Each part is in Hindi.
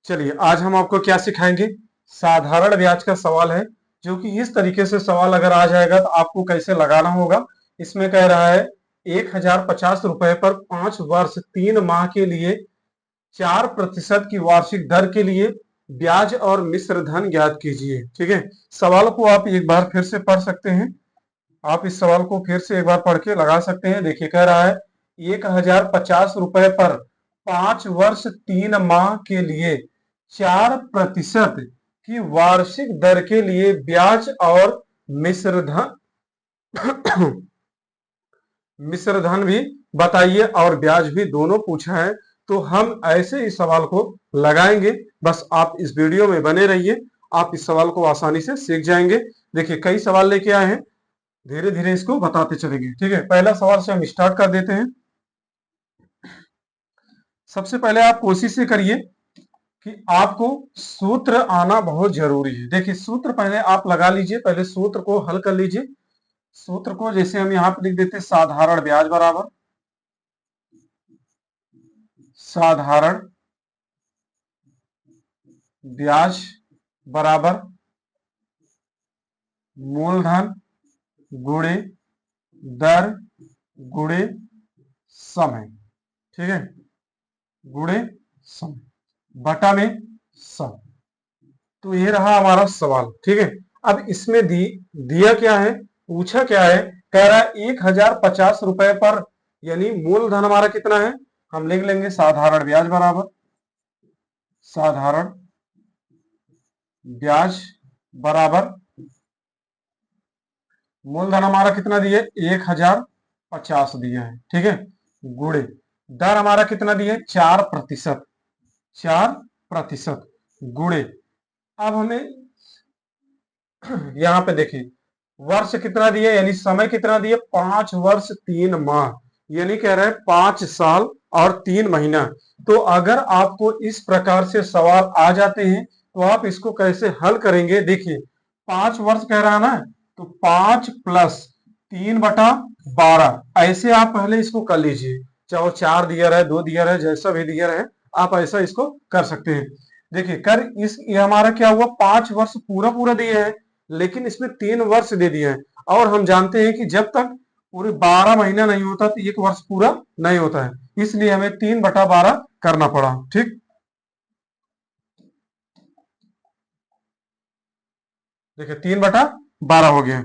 चलिए आज हम आपको क्या सिखाएंगे। साधारण ब्याज का सवाल है, जो कि इस तरीके से सवाल अगर आ जाएगा तो आपको कैसे लगाना होगा। इसमें कह रहा है 1050 रुपए पर 5 वर्ष 3 माह के लिए 4% की वार्षिक दर के लिए ब्याज और मिश्र धन ज्ञात कीजिए। ठीक है, सवाल को आप एक बार फिर से पढ़ सकते हैं। आप इस सवाल को फिर से एक बार पढ़ के लगा सकते हैं। देखिए कह रहा है 1050 रुपए पर 5 वर्ष 3 माह के लिए 4% की वार्षिक दर के लिए ब्याज और मिश्र धन मिश्र धन भी बताइए और ब्याज भी दोनों पूछा है। तो हम ऐसे इस सवाल को लगाएंगे। बस आप इस वीडियो में बने रहिए, आप इस सवाल को आसानी से सीख जाएंगे। देखिए कई सवाल लेके आए हैं, धीरे धीरे इसको बताते चलेंगे। ठीक है, पहला सवाल से हम स्टार्ट कर देते हैं। सबसे पहले आप कोशिश ये करिए कि आपको सूत्र आना बहुत जरूरी है। देखिए सूत्र पहले आप लगा लीजिए, पहले सूत्र को हल कर लीजिए। सूत्र को जैसे हम यहां पर लिख देते हैं, साधारण ब्याज बराबर साधारण ब्याज बराबर मूलधन गुणे दर गुणे समय। ठीक है, गुणे समय बटा में सम। तो ये रहा हमारा सवाल। ठीक है, अब इसमें दिया क्या है, पूछा क्या है। कह रहा है 1050 रुपए पर, यानी मूलधन हमारा कितना है, हम लिख लेंगे साधारण ब्याज बराबर साधारण ब्याज बराबर मूलधन हमारा कितना दिया, 1050 दिया है। ठीक है, गुणे दर हमारा कितना दिया, 4%। 4% गुणे, अब हमें यहां पे देखिए वर्ष कितना दिया, यानी समय कितना दिया, 5 वर्ष 3 माह, यानी कह रहे हैं 5 साल और 3 महीना। तो अगर आपको इस प्रकार से सवाल आ जाते हैं तो आप इसको कैसे हल करेंगे। देखिए 5 वर्ष कह रहा है ना, तो 5 + 3/12 ऐसे आप पहले इसको कर लीजिए। चाहे 4 दिया रहे, 2 दिया रहे, जैसा भी दिया रहे आप ऐसा इसको कर सकते हैं। देखिए कर इस ये हमारा क्या हुआ, 5 वर्ष पूरा पूरा दिया है, लेकिन इसमें 3 वर्ष दे दिया है। और हम जानते हैं कि जब तक पूरे 12 महीना नहीं होता तो 1 वर्ष पूरा नहीं होता है, इसलिए हमें 3/12 करना पड़ा। ठीक, देखिए 3/12 हो गया।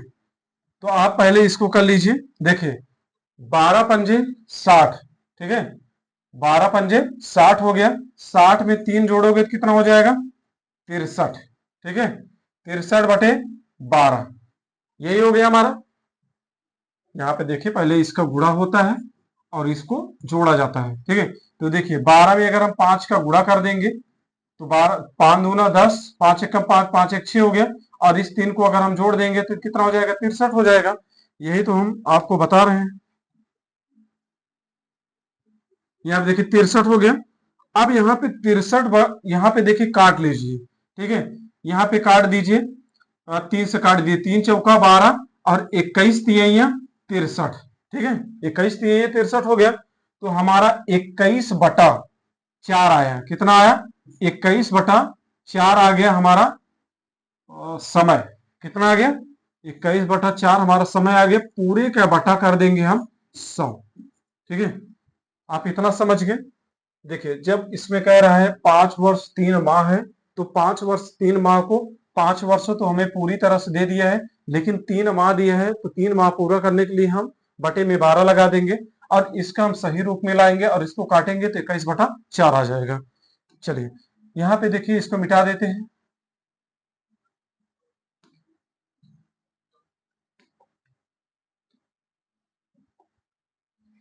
तो आप पहले इसको कर लीजिए। देखिए 12 पंजे 60। ठीक है, 12 पंजे 60 हो गया। 60 में 3 जोड़ोगे तो कितना हो जाएगा, 63। ठीक है, 63/12 यही हो गया हमारा। यहाँ पे देखिए पहले इसका गुणा होता है और इसको जोड़ा जाता है। ठीक है, तो देखिए 12 में अगर हम 5 का गुणा कर देंगे तो 12 5 दूना 10, 5 एक 5, 5 एक 6 हो गया। और इस 3 को अगर हम जोड़ देंगे तो कितना हो जाएगा, 63 हो जाएगा। यही तो हम आपको बता रहे हैं। यहाँ पे देखिए 63 हो गया। अब यहाँ पे 63, यहाँ पे देखिए काट लीजिए। ठीक है, यहाँ पे काट दीजिए, 3 से काट दिए, 3 × 4 = 12 और 21 तिहैया 63। ठीक है, 21 तिहैया 63 हो गया। तो हमारा 21/4 आया। कितना आया, 21/4 आ गया हमारा समय। कितना आ गया, 21/4 हमारा समय आ गया। पूरे का बटा कर देंगे हम 100। ठीक है, आप इतना समझ गए। देखिए जब इसमें कह रहा है 5 वर्ष 3 माह है, तो 5 वर्ष 3 माह को 5 वर्ष तो हमें पूरी तरह से दे दिया है, लेकिन 3 माह दिया है, तो 3 माह पूरा करने के लिए हम बटे में 12 लगा देंगे और इसका हम सही रूप में लाएंगे और इसको काटेंगे तो 21/4 आ जाएगा। चलिए यहाँ पे देखिए इसको मिटा देते हैं।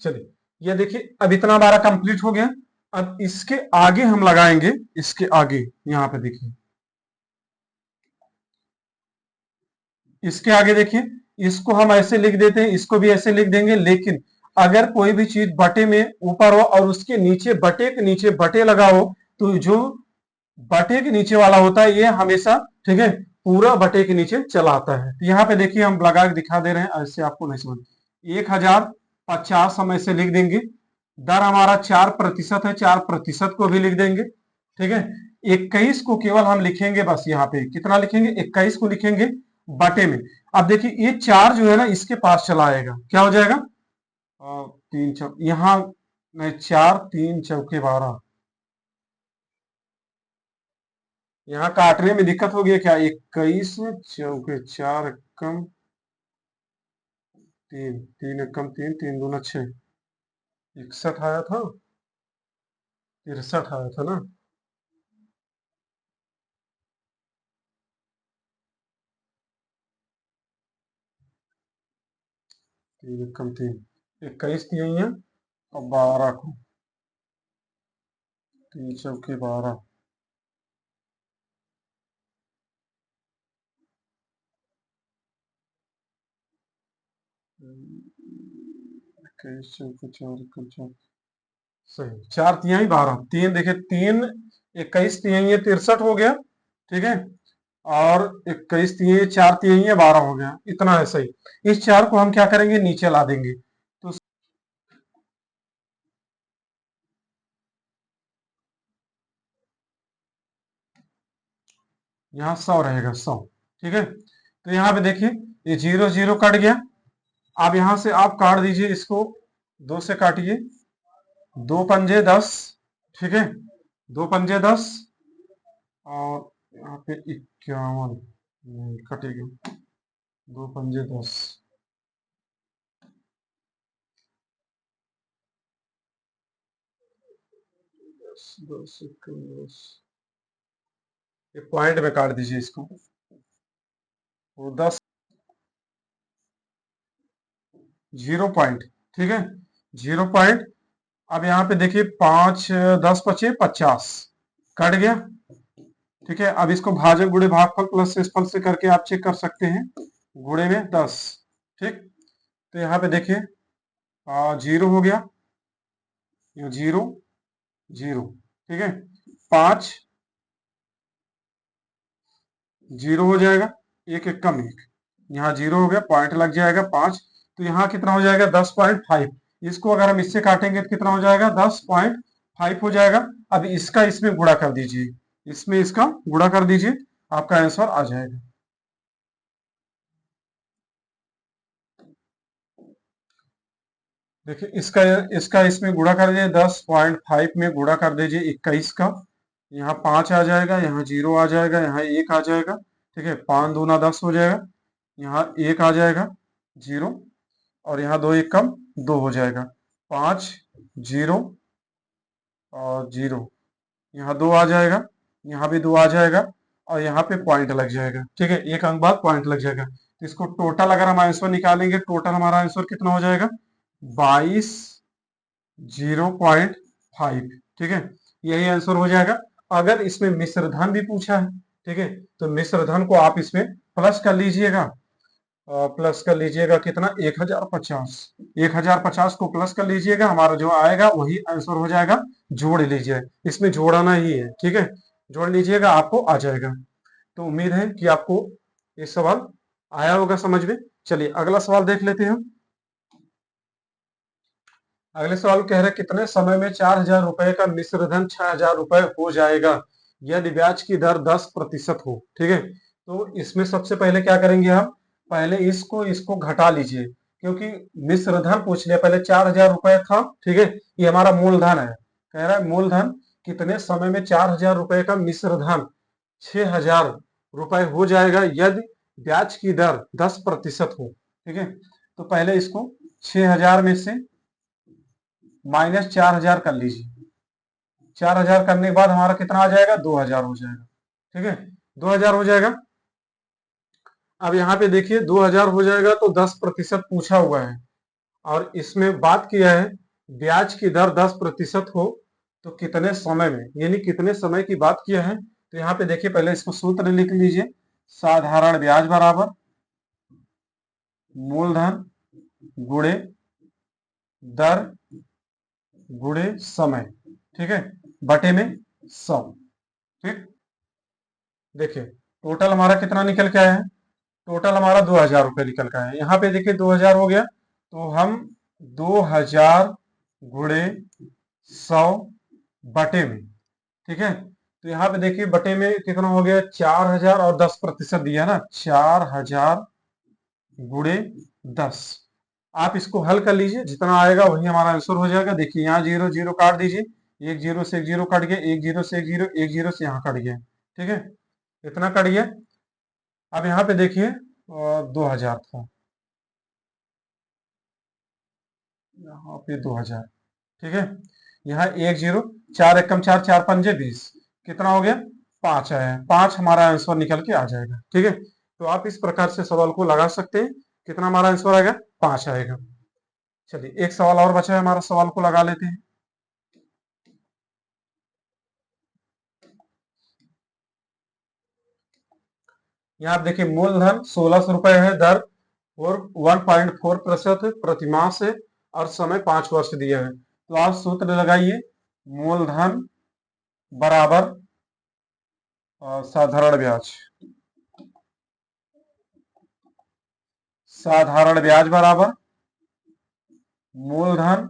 चलिए ये देखिए अब इतना हमारा कंप्लीट हो गया। अब इसके आगे हम लगाएंगे, इसके आगे यहाँ पे देखिए, इसके आगे देखिए, इसको हम ऐसे लिख देते हैं, इसको भी ऐसे लिख देंगे। लेकिन अगर कोई भी चीज बटे में ऊपर हो और उसके नीचे बटे के नीचे बटे लगा हो, तो जो बटे के नीचे वाला होता है ये हमेशा, ठीक है, पूरा बटे के नीचे चला आता है। तो यहाँ पे देखिए हम लगा के दिखा दे रहे हैं, ऐसे आपको नहीं समझ। 1050 हम ऐसे लिख देंगे। दर हमारा 4% है, 4% को भी लिख देंगे। ठीक है। 21 को केवल हम लिखेंगे, बस यहाँ पे कितना लिखेंगे, 21 को लिखेंगे बटे में। अब देखिए ये 4 जो है ना इसके पास चला आएगा, क्या हो जाएगा, 3 यहाँ में 4 3 चौके 12, यहाँ काटने में दिक्कत हो गया क्या, 21 चौके 4 कम 3, 3 कम 3, 3 दूना 6, 61 आया था, 63 आया था ना। 3 कम 3, 21 दिए हैं और 12 को, 3 चौके 12, इक्कीस चौके 4 कम 4, सही, 4 तिहाई 12, 3 देखिए 3 21 तिहाई 63 हो गया, ठीक है, और 21 तिहाई 4 तिहाई 12 हो गया, इतना है सही। इस 4 को हम क्या करेंगे, नीचे ला देंगे, तो यहाँ 100 रहेगा, 100, ठीक है। तो यहाँ पे देखिए ये 0 0 कट गया, अब यहां से आप काट दीजिए इसको, 2 से काटिए, 2 पंजे 10, ठीक है, 2 पंजे 10, और यहाँ पे 51 नहीं कटेगा, 2 पंजे 10, 10 10, ये पॉइंट में काट दीजिए इसको, वो 10 0 पॉइंट, ठीक है, 0 पॉइंट। अब यहाँ पे देखिए 5 10 बचे 50, कट गया, ठीक है। अब इसको भाजक गुणे भागफल प्लस शेषफल से करके आप चेक कर सकते हैं, गुणे में 10, ठीक। तो यहाँ पे देखिए 0 हो गया, ये 0 0, ठीक है, 5 0 हो जाएगा, एक एक कम एक, यहाँ 0 हो गया, पॉइंट लग जाएगा 5, तो यहाँ कितना हो जाएगा 10.5, इसको अगर हम इससे काटेंगे तो कितना हो जाएगा 10.5 हो जाएगा। अब इसका इसमें गुणा कर दीजिए, इसमें इसका गुणा कर दीजिए, आपका आंसर आ जाएगा। देखिए इसका इसका इसमें गुणा कर दीजिए, 10.5 में गुणा कर दीजिए 21 का, यहाँ 5 आ जाएगा, यहाँ 0 आ जाएगा, यहाँ 1 आ जाएगा, ठीक है, 5 दूना 10 हो जाएगा, यहाँ 1 आ जाएगा 0, और यहाँ 2 1 कम 2 हो जाएगा, 5 0 और 0, यहाँ 2 आ जाएगा, यहाँ भी 2 आ जाएगा, और यहाँ पे पॉइंट लग जाएगा, ठीक है, एक अंक बाद पॉइंट लग जाएगा। तो इसको टोटल अगर हम आंसर निकालेंगे, टोटल हमारा आंसर कितना हो जाएगा, 22 0.5, ठीक है, यही आंसर हो जाएगा। अगर इसमें मिश्र धन भी पूछा है, ठीक है, तो मिश्र धन को आप इसमें प्लस कर लीजिएगा, प्लस कर लीजिएगा कितना, 1050, 1050 को प्लस कर लीजिएगा, हमारा जो आएगा वही आंसर हो जाएगा, जोड़ लीजिए, इसमें जोड़ना ही है, ठीक है, जोड़ लीजिएगा आपको आ जाएगा। तो उम्मीद है कि आपको ये सवाल आया होगा समझ में। चलिए अगला सवाल देख लेते हैं। अगले सवाल कह रहे हैं कितने समय में 4000 रुपए का मिश्र धन 6000 रुपए हो जाएगा यदि ब्याज की दर 10% हो, ठीक है। तो इसमें सबसे पहले क्या करेंगे हम, पहले इसको इसको घटा लीजिए, क्योंकि मिश्र धन पूछ लिया, पहले 4000 रुपए था, ठीक है, ये हमारा मूलधन है, कह रहा है मूलधन कितने समय में 4000 रुपए का मिश्र धन 6000 रुपए हो जाएगा यदि ब्याज की दर 10% हो, ठीक है। तो पहले इसको 6000 में से माइनस 4000 कर लीजिए, 4000 करने के बाद हमारा कितना आ जाएगा, 2000 हो जाएगा, ठीक है, 2000 हो जाएगा। अब यहाँ पे देखिए 2000 हो जाएगा, तो 10% पूछा हुआ है, और इसमें बात किया है ब्याज की दर 10% हो तो कितने समय में, यानी कितने समय की बात किया है। तो यहाँ पे देखिए पहले इसको सूत्र लिख लीजिए, साधारण ब्याज बराबर मूलधन गुणे दर गुणे समय, ठीक है, बटे में 100, ठीक। देखिए टोटल हमारा कितना निकल के आया है, टोटल हमारा 2000 रुपए निकल के आया है, यहाँ पे देखिए 2000 हो गया, तो हम 2000 गुणे 100 बटे में, ठीक है, तो यहाँ पे देखिए बटे में कितना हो गया, 4000 और 10% दिया ना, 4000 गुणे 10। आप इसको हल कर लीजिए, जितना आएगा वही हमारा आंसर हो जाएगा। देखिए यहाँ जीरो जीरो काट दीजिए, एक जीरो से एक जीरो कट गया, एक जीरो से एक जीरो, एक जीरो से यहाँ कट गया, ठीक है, इतना कट गया। अब यहाँ पे देखिए 2000 था, यहाँ पे 2000, ठीक है, यहाँ एक जीरो, चार एकम चार, चार पंजे 20, कितना हो गया, 5 आया है, 5 हमारा आंसर निकल के आ जाएगा, ठीक है। तो आप इस प्रकार से सवाल को लगा सकते हैं। कितना हमारा आंसर आएगा, 5 आएगा। चलिए एक सवाल और बचा है हमारा, सवाल को लगा लेते हैं। यहाँ आप देखिए मूलधन 1600 रुपए है, दर और 1.4% प्रतिमाह से, और समय 5 वर्ष दिया है। तो आप सूत्र लगाइए, मूलधन बराबर साधारण ब्याज, साधारण ब्याज बराबर मूलधन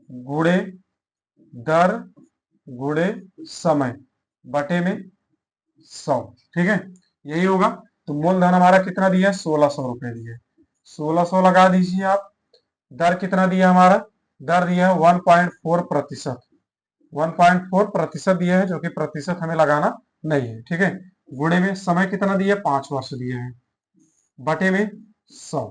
गुणे दर गुणे समय बटे में 100, ठीक है, यही होगा। तो मूलधन हमारा कितना दिया, 1600 रुपए दिया, 1600 लगा दीजिए आप। दर कितना दिया हमारा, दर दिया है 1.4%, 1.4% दिया है, जो कि प्रतिशत हमें लगाना नहीं है, ठीक है। गुणे में समय कितना दिया, 5 वर्ष दिया है, बटे में 100,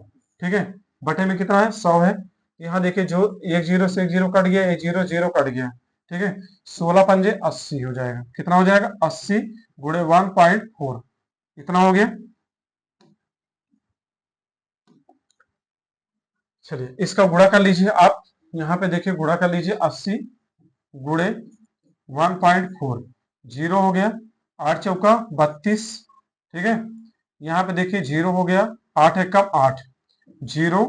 ठीक है, बटे में कितना है, 100 है। यहाँ देखिए जो एक जीरो से एक जीरो कट गया, एक जीरो जीरो कट गया, ठीक है, 16 पंजे 80 हो जाएगा, कितना हो जाएगा, 80 गुणे 1.4, इतना हो गया। चलिए इसका गुणा कर लीजिए आप, यहाँ पे देखिए गुणा कर लीजिए, 80 गुणे 1.4, जीरो हो गया, 8 चौका 32, ठीक है, यहाँ पे देखिए जीरो हो गया, 8 एक कम 8, जीरो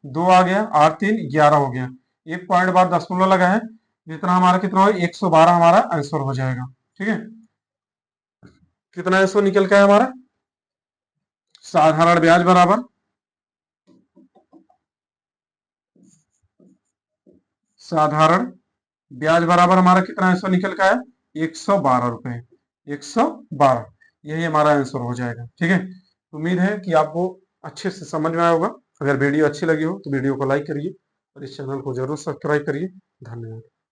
2 आ गया, 8 3 11 हो गया, एक पॉइंट बाद दशमलव लगा है, जितना हमारा कितना हो, 112 हमारा आंसर हो जाएगा, ठीक है। कितना आंसर निकल के आया हमारा, साधारण ब्याज बराबर साधारण ब्याज बराबर हमारा कितना आंसर निकल के आया, 112 रुपए, 112, यही हमारा आंसर हो जाएगा, ठीक है। उम्मीद है कि आपको अच्छे से समझ में आया होगा। अगर वीडियो अच्छी लगी हो तो वीडियो को लाइक करिए और इस चैनल को जरूर सब्सक्राइब करिए। धन्यवाद।